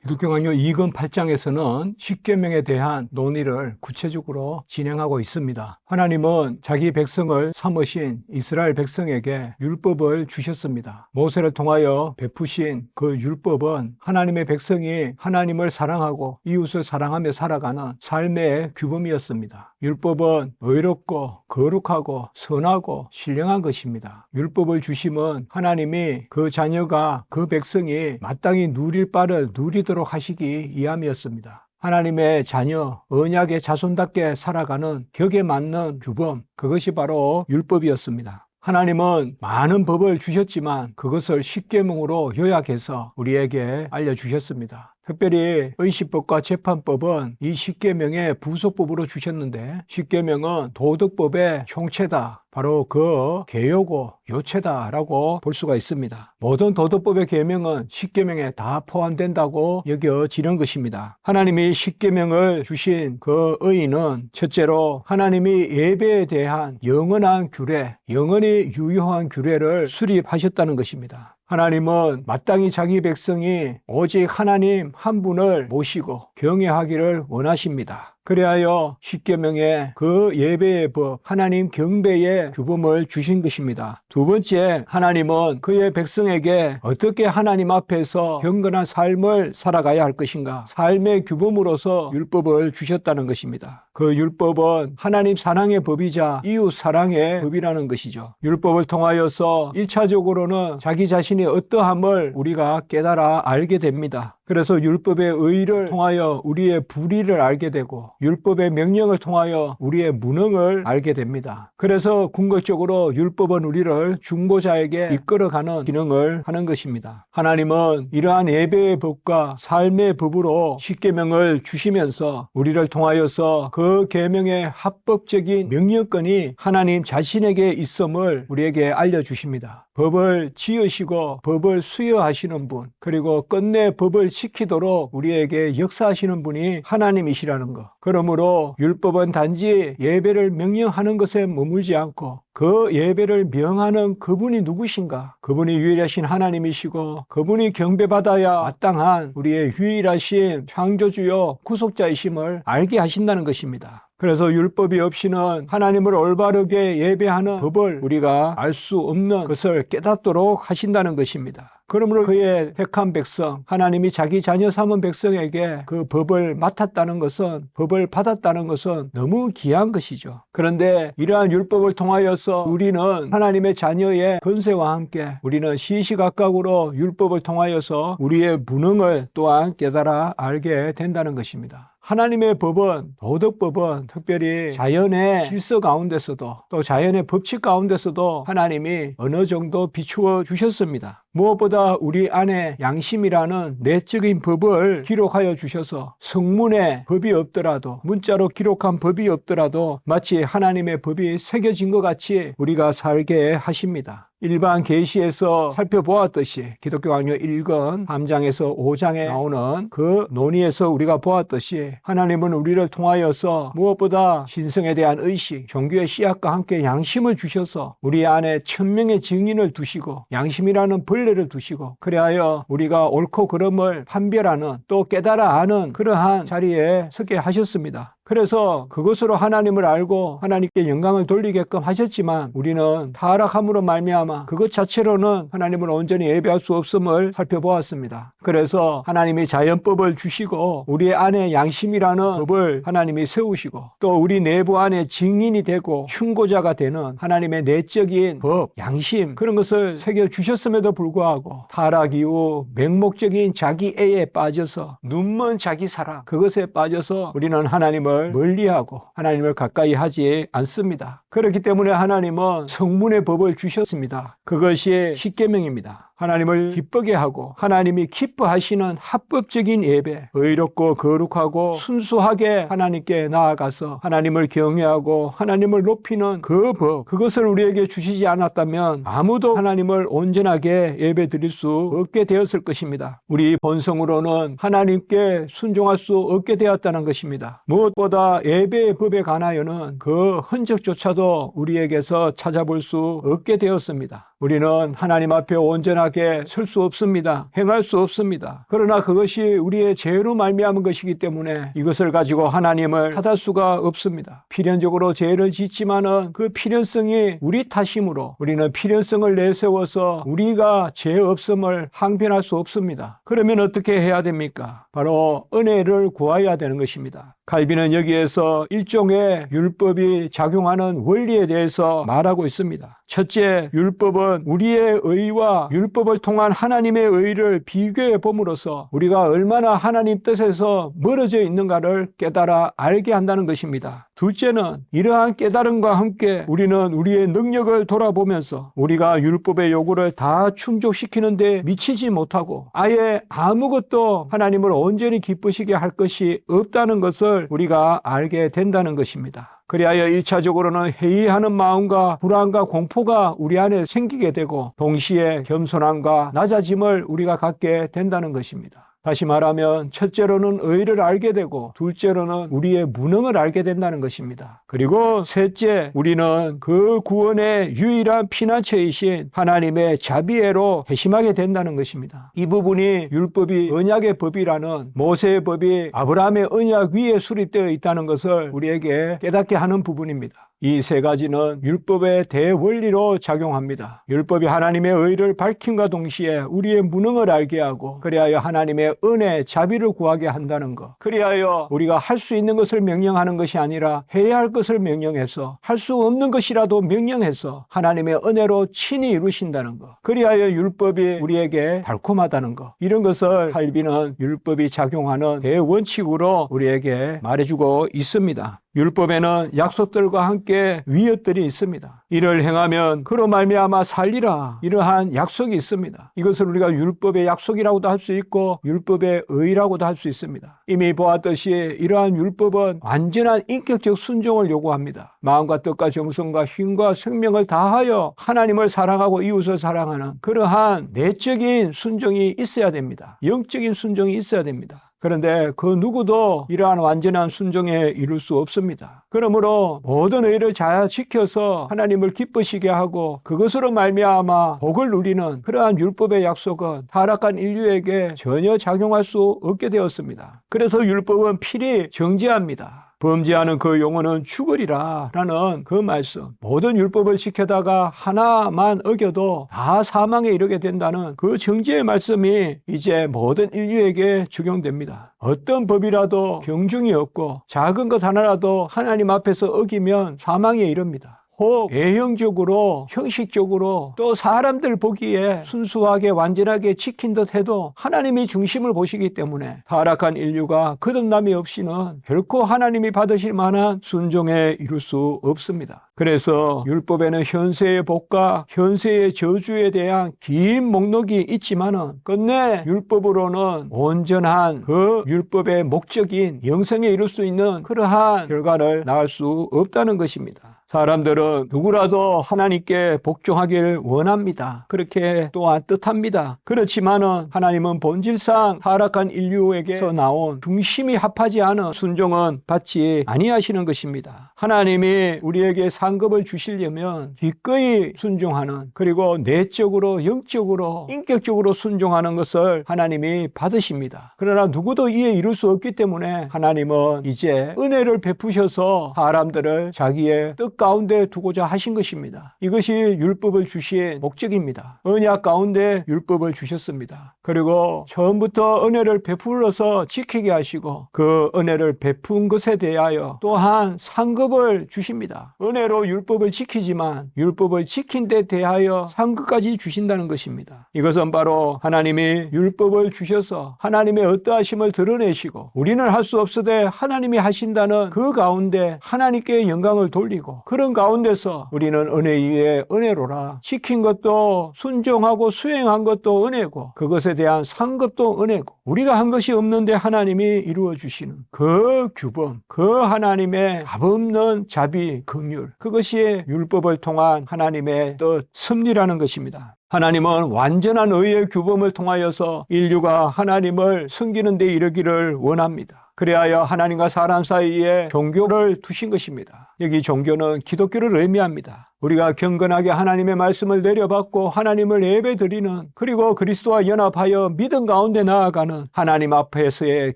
기독교 강요 2권 8장에서는 십계명에 대한 논의를 구체적으로 진행하고 있습니다. 하나님은 자기 백성을 삼으신 이스라엘 백성에게 율법을 주셨습니다. 모세를 통하여 베푸신 그 율법은 하나님의 백성이 하나님을 사랑하고 이웃을 사랑하며 살아가는 삶의 규범이었습니다. 율법은 의롭고 거룩하고 선하고 신령한 것입니다. 율법을 주심은 하나님이 그 자녀가 그 백성이 마땅히 누릴 바를 누리도록 하시기 위함이었습니다. 하나님의 자녀, 언약의 자손답게 살아가는 격에 맞는 규범, 그것이 바로 율법이었습니다. 하나님은 많은 법을 주셨지만 그것을 십계명으로 요약해서 우리에게 알려주셨습니다. 특별히 의식법과 재판법은 이 십계명의 부속법으로 주셨는데, 십계명은 도덕법의 총체다, 바로 그 개요고 요체다라고 볼 수가 있습니다. 모든 도덕법의 계명은 십계명에 다 포함된다고 여겨지는 것입니다. 하나님이 십계명을 주신 그 의의는 첫째로 하나님이 예배에 대한 영원한 규례, 영원히 유효한 규례를 수립하셨다는 것입니다. 하나님은 마땅히 자기 백성이 오직 하나님 한 분을 모시고 경외하기를 원하십니다. 그리하여 십계명에 그 예배의 법, 하나님 경배의 규범을 주신 것입니다. 두 번째, 하나님은 그의 백성에게 어떻게 하나님 앞에서 경건한 삶을 살아가야 할 것인가, 삶의 규범으로서 율법을 주셨다는 것입니다. 그 율법은 하나님 사랑의 법이자 이웃 사랑의 법이라는 것이죠. 율법을 통하여서 1차적으로는 자기 자신이 어떠함을 우리가 깨달아 알게 됩니다. 그래서 율법의 의의를 통하여 우리의 불의를 알게 되고, 율법의 명령을 통하여 우리의 무능을 알게 됩니다. 그래서 궁극적으로 율법은 우리를 중보자에게 이끌어가는 기능을 하는 것입니다. 하나님은 이러한 예배의 법과 삶의 법으로 십계명을 주시면서 우리를 통하여서 그 계명의 합법적인 명령권이 하나님 자신에게 있음을 우리에게 알려주십니다. 법을 지으시고 법을 수여하시는 분, 그리고 끝내 법을 지키도록 우리에게 역사하시는 분이 하나님이시라는 것. 그러므로 율법은 단지 예배를 명령하는 것에 머물지 않고 그 예배를 명하는 그분이 누구신가? 그분이 유일하신 하나님이시고 그분이 경배받아야 마땅한 우리의 유일하신 창조주요 구속자이심을 알게 하신다는 것입니다. 그래서 율법이 없이는 하나님을 올바르게 예배하는 법을 우리가 알 수 없는 것을 깨닫도록 하신다는 것입니다. 그러므로 그의 택한 백성, 하나님이 자기 자녀 삼은 백성에게 그 법을 맡았다는 것은, 법을 받았다는 것은 너무 귀한 것이죠. 그런데 이러한 율법을 통하여서 우리는 하나님의 자녀의 권세와 함께 우리는 시시각각으로 율법을 통하여서 우리의 무능을 또한 깨달아 알게 된다는 것입니다. 하나님의 법은, 도덕법은 특별히 자연의 질서 가운데서도 또 자연의 법칙 가운데서도 하나님이 어느 정도 비추어 주셨습니다. 무엇보다 우리 안에 양심이라는 내적인 법을 기록하여 주셔서 성문에 법이 없더라도, 문자로 기록한 법이 없더라도 마치 하나님의 법이 새겨진 것 같이 우리가 살게 하십니다. 일반 계시에서 살펴보았듯이, 기독교 강요 1권 3장에서 5장에 나오는 그 논의에서 우리가 보았듯이, 하나님은 우리를 통하여서 무엇보다 신성에 대한 의식, 종교의 씨앗과 함께 양심을 주셔서 우리 안에 천명의 증인을 두시고 양심이라는 벌레를 두시고, 그리하여 우리가 옳고 그름을 판별하는, 또 깨달아 아는 그러한 자리에 서게 하셨습니다. 그래서 그것으로 하나님을 알고 하나님께 영광을 돌리게끔 하셨지만, 우리는 타락함으로 말미암아 그것 자체로는 하나님을 온전히 예배할 수 없음을 살펴보았습니다. 그래서 하나님이 자연법을 주시고 우리 안에 양심이라는 법을 하나님이 세우시고, 또 우리 내부 안에 증인이 되고 충고자가 되는 하나님의 내적인 법, 양심, 그런 것을 새겨주셨음에도 불구하고 타락 이후 맹목적인 자기애에 빠져서, 눈먼 자기 사랑, 그것에 빠져서 우리는 하나님을 멀리하고 하나님을 가까이 하지 않습니다. 그렇기 때문에 하나님은 성문의 법을 주셨습니다. 그것이 십계명입니다. 하나님을 기쁘게 하고 하나님이 기뻐하시는 합법적인 예배, 의롭고 거룩하고 순수하게 하나님께 나아가서 하나님을 경외하고 하나님을 높이는 그 법, 그것을 우리에게 주시지 않았다면 아무도 하나님을 온전하게 예배 드릴 수 없게 되었을 것입니다. 우리 본성으로는 하나님께 순종할 수 없게 되었다는 것입니다. 무엇보다 예배의 법에 관하여는 그 흔적조차도 우리에게서 찾아볼 수 없게 되었습니다. 우리는 하나님 앞에 온전하게 설 수 없습니다. 행할 수 없습니다. 그러나 그것이 우리의 죄로 말미암은 것이기 때문에 이것을 가지고 하나님을 탓할 수가 없습니다. 필연적으로 죄를 짓지만은 그 필연성이 우리 탓이므로 우리는 필연성을 내세워서 우리가 죄 없음을 항변할 수 없습니다. 그러면 어떻게 해야 됩니까? 바로 은혜를 구해야 되는 것입니다. 칼빈은 여기에서 일종의 율법이 작용하는 원리에 대해서 말하고 있습니다. 첫째, 율법은 우리의 의와 율법을 통한 하나님의 의를 비교해 봄으로써 우리가 얼마나 하나님 뜻에서 멀어져 있는가를 깨달아 알게 한다는 것입니다. 둘째는 이러한 깨달음과 함께 우리는 우리의 능력을 돌아보면서 우리가 율법의 요구를 다 충족시키는 데 미치지 못하고 아예 아무것도 하나님을 온전히 기쁘시게 할 것이 없다는 것을 우리가 알게 된다는 것입니다. 그리하여 1차적으로는 회의하는 마음과 불안과 공포가 우리 안에 생기게 되고 동시에 겸손함과 낮아짐을 우리가 갖게 된다는 것입니다. 다시 말하면 첫째로는 의를 알게 되고 둘째로는 우리의 무능을 알게 된다는 것입니다. 그리고 셋째, 우리는 그 구원의 유일한 피난처이신 하나님의 자비애로 회심하게 된다는 것입니다. 이 부분이 율법이 언약의 법이라는 모세의 법이 아브라함의 언약 위에 수립되어 있다는 것을 우리에게 깨닫게 하는 부분입니다. 이 세 가지는 율법의 대원리로 작용합니다. 율법이 하나님의 의를 밝힘과 동시에 우리의 무능을 알게 하고 그리하여 하나님의 은혜, 자비를 구하게 한다는 것. 그리하여 우리가 할 수 있는 것을 명령하는 것이 아니라 해야 할 것을 명령해서 할 수 없는 것이라도 명령해서 하나님의 은혜로 친히 이루신다는 것. 그리하여 율법이 우리에게 달콤하다는 것. 이런 것을 칼빈은 율법이 작용하는 대원칙으로 우리에게 말해주고 있습니다. 율법에는 약속들과 함께 위협들이 있습니다. 이를 행하면 그로 말미암아 살리라, 이러한 약속이 있습니다. 이것을 우리가 율법의 약속이라고도 할 수 있고 율법의 의라고도 할 수 있습니다. 이미 보았듯이 이러한 율법은 완전한 인격적 순종을 요구합니다. 마음과 뜻과 정성과 힘과 생명을 다하여 하나님을 사랑하고 이웃을 사랑하는 그러한 내적인 순종이 있어야 됩니다. 영적인 순종이 있어야 됩니다. 그런데 그 누구도 이러한 완전한 순종에 이룰 수 없습니다. 그러므로 모든 의를 잘 지켜서 하나님을 기쁘시게 하고 그것으로 말미암아 복을 누리는 그러한 율법의 약속은 타락한 인류에게 전혀 작용할 수 없게 되었습니다. 그래서 율법은 필히 정죄합니다. 범죄하는 그 영혼은 죽으리라 라는 그 말씀, 모든 율법을 지켜다가 하나만 어겨도 다 사망에 이르게 된다는 그 정죄의 말씀이 이제 모든 인류에게 적용됩니다. 어떤 법이라도 경중이 없고 작은 것 하나라도 하나님 앞에서 어기면 사망에 이릅니다. 혹 외형적으로 형식적으로 또 사람들 보기에 순수하게 완전하게 지킨 듯 해도 하나님이 중심을 보시기 때문에 타락한 인류가 거듭남이 없이는 결코 하나님이 받으실 만한 순종에 이룰 수 없습니다. 그래서 율법에는 현세의 복과 현세의 저주에 대한 긴 목록이 있지만은 끝내 율법으로는 온전한 그 율법의 목적인 영생에 이룰 수 있는 그러한 결과를 낳을 수 없다는 것입니다. 사람들은 누구라도 하나님께 복종하기를 원합니다. 그렇게 또한 뜻합니다. 그렇지만은 하나님은 본질상 타락한 인류에게서 나온 중심이 합하지 않은 순종은 받지 아니하시는 것입니다. 하나님이 우리에게 상급을 주시려면 기꺼이 순종하는, 그리고 내적으로 영적으로 인격적으로 순종하는 것을 하나님이 받으십니다. 그러나 누구도 이에 이룰 수 없기 때문에 하나님은 이제 은혜를 베푸셔서 사람들을 자기의 뜻 가운데 두고자 하신 것입니다. 이것이 율법을 주신 목적입니다. 언약 가운데 율법을 주셨습니다. 그리고 처음부터 은혜를 베풀어서 지키게 하시고 그 은혜를 베푼 것에 대하여 또한 상급을 주십니다. 은혜로 율법을 지키지만 율법을 지킨 데 대하여 상급까지 주신다는 것입니다. 이것은 바로 하나님이 율법을 주셔서 하나님의 어떠하심을 드러내시고 우리는 할 수 없으되 하나님이 하신다는 그 가운데 하나님께 영광을 돌리고, 그런 가운데서 우리는 은혜 위에 은혜로라, 지킨 것도 순종하고 수행한 것도 은혜고 그것에 대한 상급도 은혜고, 우리가 한 것이 없는데 하나님이 이루어 주시는 그 규범, 그 하나님의 값없는 자비, 긍휼, 그것이 율법을 통한 하나님의 뜻, 섭리라는 것입니다. 하나님은 완전한 의의 규범을 통하여서 인류가 하나님을 섬기는 데 이르기를 원합니다. 그래야 하나님과 사람 사이에 종교를 두신 것입니다. 여기 종교는 기독교를 의미합니다. 우리가 경건하게 하나님의 말씀을 내려받고 하나님을 예배드리는, 그리고 그리스도와 연합하여 믿음 가운데 나아가는 하나님 앞에서의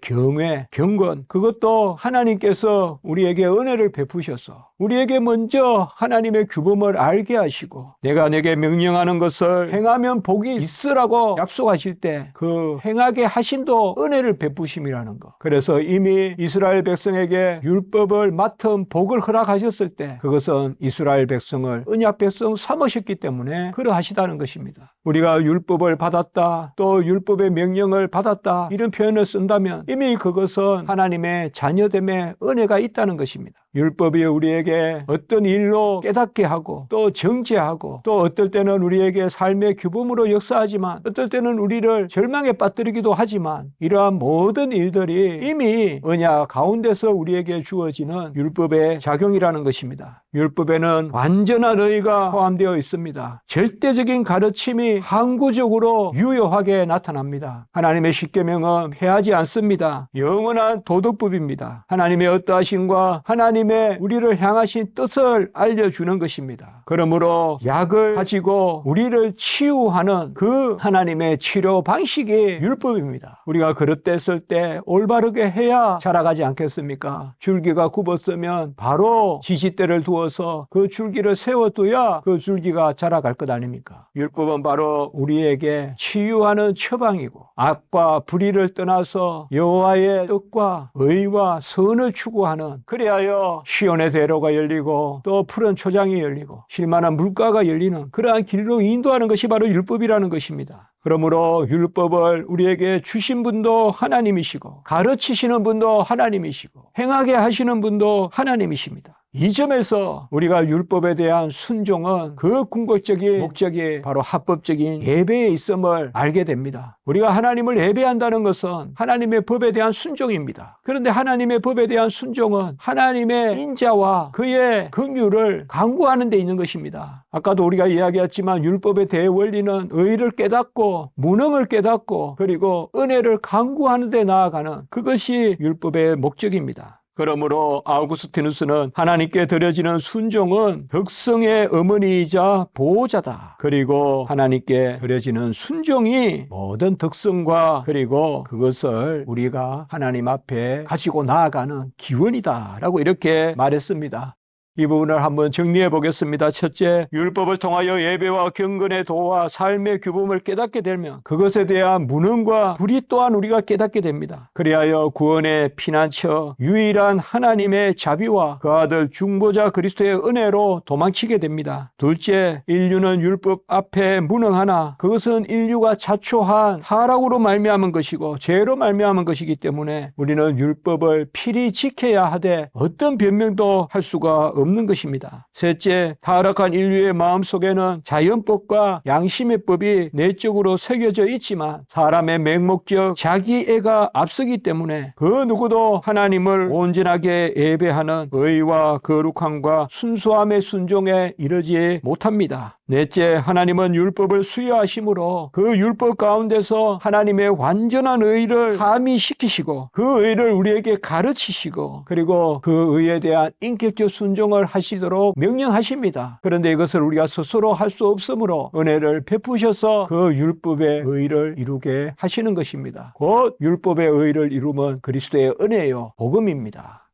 경외, 경건, 그것도 하나님께서 우리에게 은혜를 베푸셔서 우리에게 먼저 하나님의 규범을 알게 하시고 내가 내게 명령하는 것을 행하면 복이 있으라고 약속하실 때 그 행하게 하심도 은혜를 베푸심이라는 것. 그래서 이미 이스라엘 백성에게 율법을 맡은 복을 허락하셨을 때 그것은 이스라엘 백성을 언약 백성 삼으셨기 때문에 그러하시다는 것입니다. 우리가 율법을 받았다, 또 율법의 명령을 받았다, 이런 표현을 쓴다면 이미 그것은 하나님의 자녀됨의 은혜가 있다는 것입니다. 율법이 우리에게 어떤 일로 깨닫게 하고 또 정죄하고 또 어떨 때는 우리에게 삶의 규범으로 역사하지만 어떨 때는 우리를 절망에 빠뜨리기도 하지만 이러한 모든 일들이 이미 언약 가운데서 우리에게 주어지는 율법의 작용이라는 것입니다. 율법에는 완전한 의가 포함되어 있습니다. 절대적인 가르침이 항구적으로 유효하게 나타납니다. 하나님의 십계명은 폐하지 않습니다. 영원한 도덕법입니다. 하나님의 어떠하심과 하나님의 우리를 향하신 뜻을 알려주는 것입니다. 그러므로 약을 가지고 우리를 치유하는 그 하나님의 치료 방식이 율법입니다. 우리가 그릇됐을 때 올바르게 해야 자라가지 않겠습니까? 줄기가 굽었으면 바로 지지대를 두어서 그 줄기를 세워둬야 그 줄기가 자라갈 것 아닙니까? 율법은 바로 우리에게 치유하는 처방이고 악과 불의를 떠나서 여호와의 뜻과 의와 선을 추구하는, 그리하여 시온의 대로가 열리고 또 푸른 초장이 열리고 쉴만한 물가가 열리는 그러한 길로 인도하는 것이 바로 율법이라는 것입니다. 그러므로 율법을 우리에게 주신 분도 하나님이시고 가르치시는 분도 하나님이시고 행하게 하시는 분도 하나님이십니다. 이 점에서 우리가 율법에 대한 순종은 그 궁극적인 목적이 바로 합법적인 예배에 있음을 알게 됩니다. 우리가 하나님을 예배한다는 것은 하나님의 법에 대한 순종입니다. 그런데 하나님의 법에 대한 순종은 하나님의 인자와 그의 긍휼을 강구하는 데 있는 것입니다. 아까도 우리가 이야기했지만 율법의 대원리는 의를 깨닫고 무능을 깨닫고 그리고 은혜를 강구하는 데 나아가는 그것이 율법의 목적입니다. 그러므로 아우구스티누스는 하나님께 드려지는 순종은 덕성의 어머니이자 보호자다. 그리고 하나님께 드려지는 순종이 모든 덕성과 그리고 그것을 우리가 하나님 앞에 가지고 나아가는 기원이다 라고 이렇게 말했습니다. 이 부분을 한번 정리해 보겠습니다. 첫째, 율법을 통하여 예배와 경건의 도와 삶의 규범을 깨닫게 되면 그것에 대한 무능과 불의 또한 우리가 깨닫게 됩니다. 그리하여 구원의 피난처 유일한 하나님의 자비와 그 아들 중보자 그리스도의 은혜로 도망치게 됩니다. 둘째, 인류는 율법 앞에 무능하나 그것은 인류가 자초한 타락으로 말미암은 것이고 죄로 말미암은 것이기 때문에 우리는 율법을 필히 지켜야 하되 어떤 변명도 할 수가 없는 것입니다. 셋째, 타락한 인류의 마음속에는 자연법과 양심의 법이 내적으로 새겨져 있지만 사람의 맹목적 자기애가 앞서기 때문에 그 누구도 하나님을 온전하게 예배하는 의와 거룩함과 순수함의 순종에 이르지 못합니다. 넷째, 하나님은 율법을 수여하심으로 그 율법 가운데서 하나님의 완전한 의를 함의시키시고 그 의를 우리에게 가르치시고 그리고 그 의에 대한 인격적 순종을 하시도록 명령하십니다. 그런데 이것을 우리가 스스로 할 수 없으므로 은혜를 베푸셔서 그 율법의 의를 이루게 하시는 것입니다. 곧 율법의 의를 이루면 그리스도의 은혜요 복음입니다.